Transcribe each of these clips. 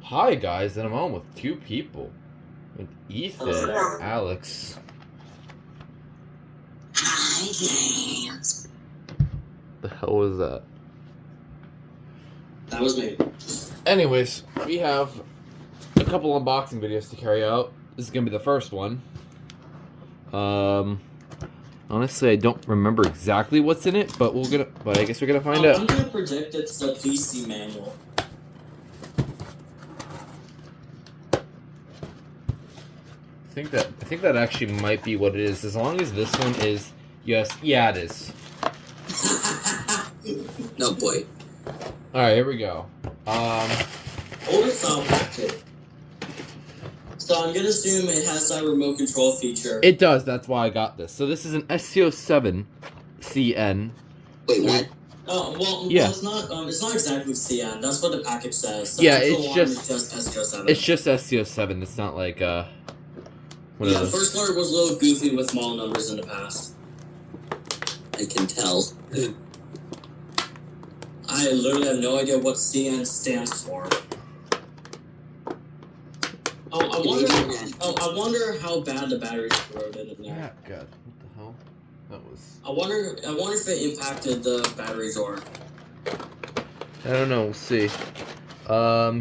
Hi guys, and I'm on with two people. With Ethan, Alex. Hi, James. The hell was that? That was me. Anyways, we have a couple unboxing videos to carry out. This is gonna be the first one. Honestly, I don't remember exactly what's in it, but I guess we're gonna find out. I'm gonna predict it's the PC manual. I think that actually might be what it is. As long as this one is yes, yeah, it is. No boy. All right, here we go. Older sound packet. So I'm gonna assume it has that remote control feature. It does. That's why I got this. So this is an SCO7 CN. Wait, what? Oh well, Yeah. well, it's not exactly CN. That's what the package says. The Yeah, actual it's one just is just SCO7. It's just SCO7. It's not like one of Yeah, those. first alert was a little goofy with small numbers in the past. I can tell. I literally have no idea what CN stands for. I wonder how bad the batteries corroded in there. Yeah, God, what the hell? That was. I wonder if it impacted the battery drawer. I don't know. We'll see. All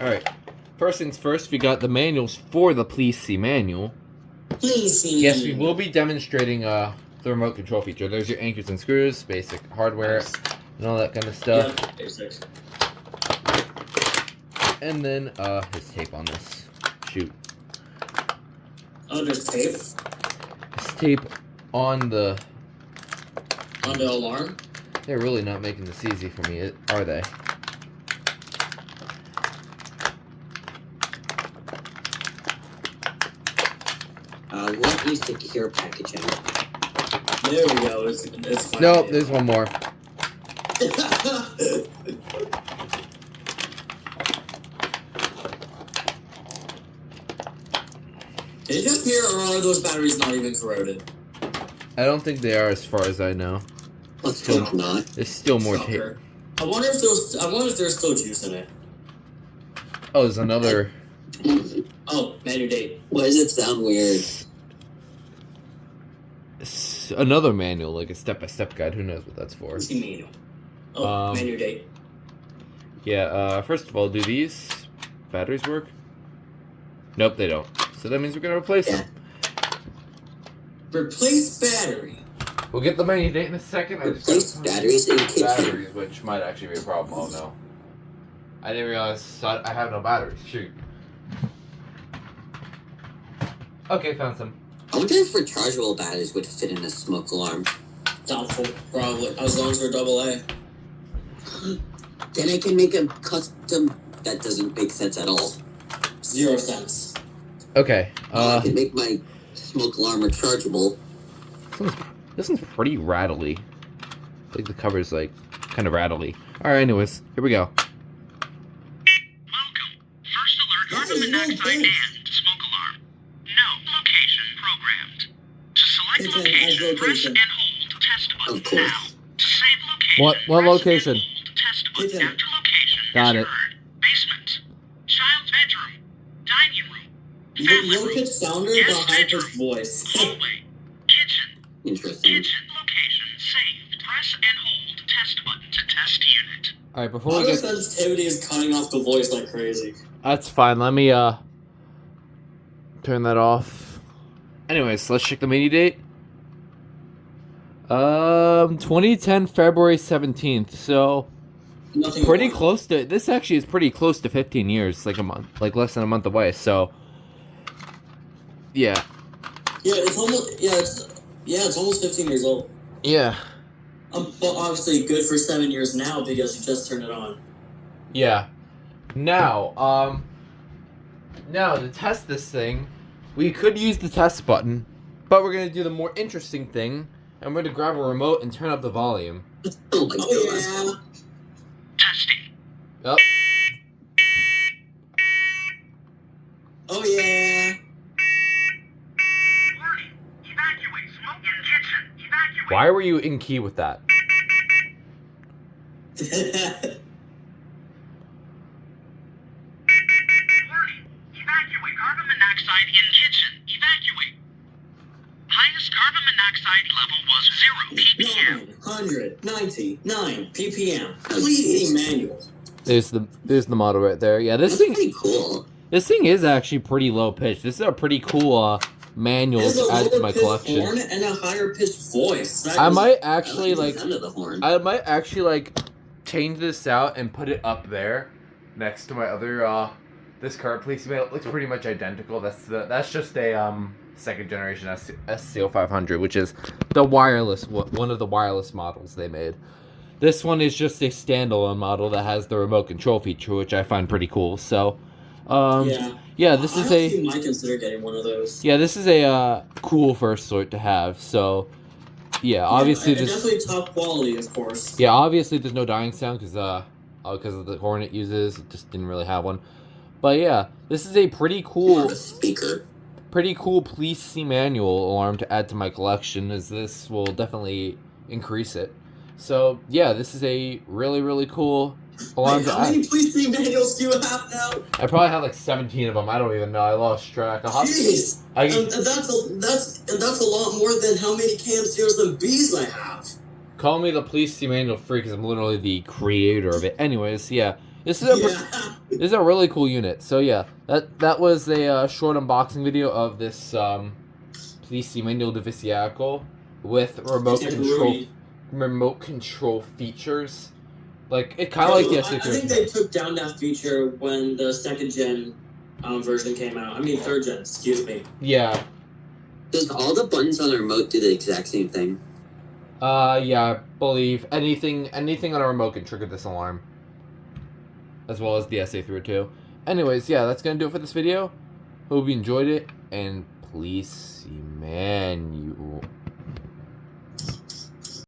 right. First things first, we got the manuals for the Please See manual. Please see. Yes, we will be demonstrating the remote control feature. There's your anchors and screws, basic hardware, and all that kind of stuff. Yeah, basics. And then his tape on this. Shoot. Oh, there's tape His tape on the. on the alarm. They're really not making this easy for me, are they? What is secure packaging? There we go. It's fine. Nope, there's one more. Did it appear, or are those batteries not even corroded? I don't think they are, as far as I know. Let's hope not. There's still more tape. Shocker. I wonder if there's still juice in it. Oh, there's another. Oh, manual date. Why does it sound weird? Another manual, like a step-by-step guide. Who knows what that's for? What's the manual? Oh, manual date. Yeah, first of all, do these batteries work? Nope, they don't. So that means we're gonna replace them. Replace battery. We'll get the manual date in a second. Replace batteries in kitchen. Batteries, which might actually be a problem. Oh no. I didn't realize I have no batteries. Shoot. Okay, found some. I wonder if rechargeable batteries would fit in a smoke alarm. Doubtful, probably. As long as they're AA. Then I can make a custom. That doesn't make sense at all. 0 cents. Okay. I can make my smoke alarm rechargeable. This one's pretty rattly. I think the cover's like kind of rattly. Alright, anyways, here we go. Welcome. First alert, carbon monoxide and smoke alarm. No location programmed. To select location, press and hold test button Of course. now. To save location, What press location? and hold test button Kitchen. after location Got is it. heard. Basement. Child's bedroom. Dining room. The Family low room. pitched sounder, Yes, the high pitched bedroom. voice. Hallway. Kitchen. Interesting. Kitchen location saved. Press and hold test button to test unit. Alright, before we Auto get... sensitivity is cutting off the voice like crazy. That's fine, let me turn that off. Anyways, let's check the menu date. 2010 February 17th, so Nothing pretty more. close to, this actually is pretty close to 15 years, like a month, like less than a month away, so yeah. Yeah, it's almost 15 years old. Yeah. But obviously good for 7 years now because you just turned it on. Yeah. Now, to test this thing, we could use the test button, but we're gonna do the more interesting thing, and we're gonna grab a remote and turn up the volume. Oh my god. Oh Testing. Yep. yeah. Oh yeah. Warning. Evacuate. Smoke in kitchen. Evacuate. Why were you in key with that? carbon monoxide in kitchen. Evacuate. Highest carbon monoxide level was 0 ppm. 999 ppm. Please see manual. There's the model right there. Yeah, That's pretty cool. This thing is actually pretty low pitch. This is a pretty cool manual There's to a add to lower my pitched collection. horn and a higher pitched voice. I might actually I like like the sound of the horn. I might actually like change this out and put it up there next to my other this current police email. It looks pretty much identical. That's just a second generation SCO500, which is the wireless one of the wireless models they made. This one is just a standalone model that has the remote control feature, which I find pretty cool. So yeah, this is I might consider getting one of those. Yeah, this is a cool first sort to have. So, yeah, obviously and this definitely top quality, of course. Yeah, obviously there's no dying sound because of the horn it uses. It just didn't really have one. But yeah, this is a pretty More of cool a speaker. police manual alarm to add to my collection, as this will definitely increase it. So yeah, this is a really cool alarm Wait, to how add. many police manuals do you have now? I probably have like 17 of them. I don't even know. I lost track. Jeez, I- and that's a lot more than how many cam C's and B's I have. Call me the police manual freak because I'm literally the creator of it. Anyways, yeah, this is this is a really cool unit. So yeah, that was a short unboxing video of this police manual de Viciaco with remote control features. Like it kind of like the I think they took down that feature when the second gen version came out. I mean third gen, excuse me. Yeah. Does all the buttons on the remote do the exact same thing? Yeah, I believe anything on a remote can trigger this alarm, as well as the SA302. Anyways, yeah, that's gonna do it for this video. Hope you enjoyed it, and please see manual.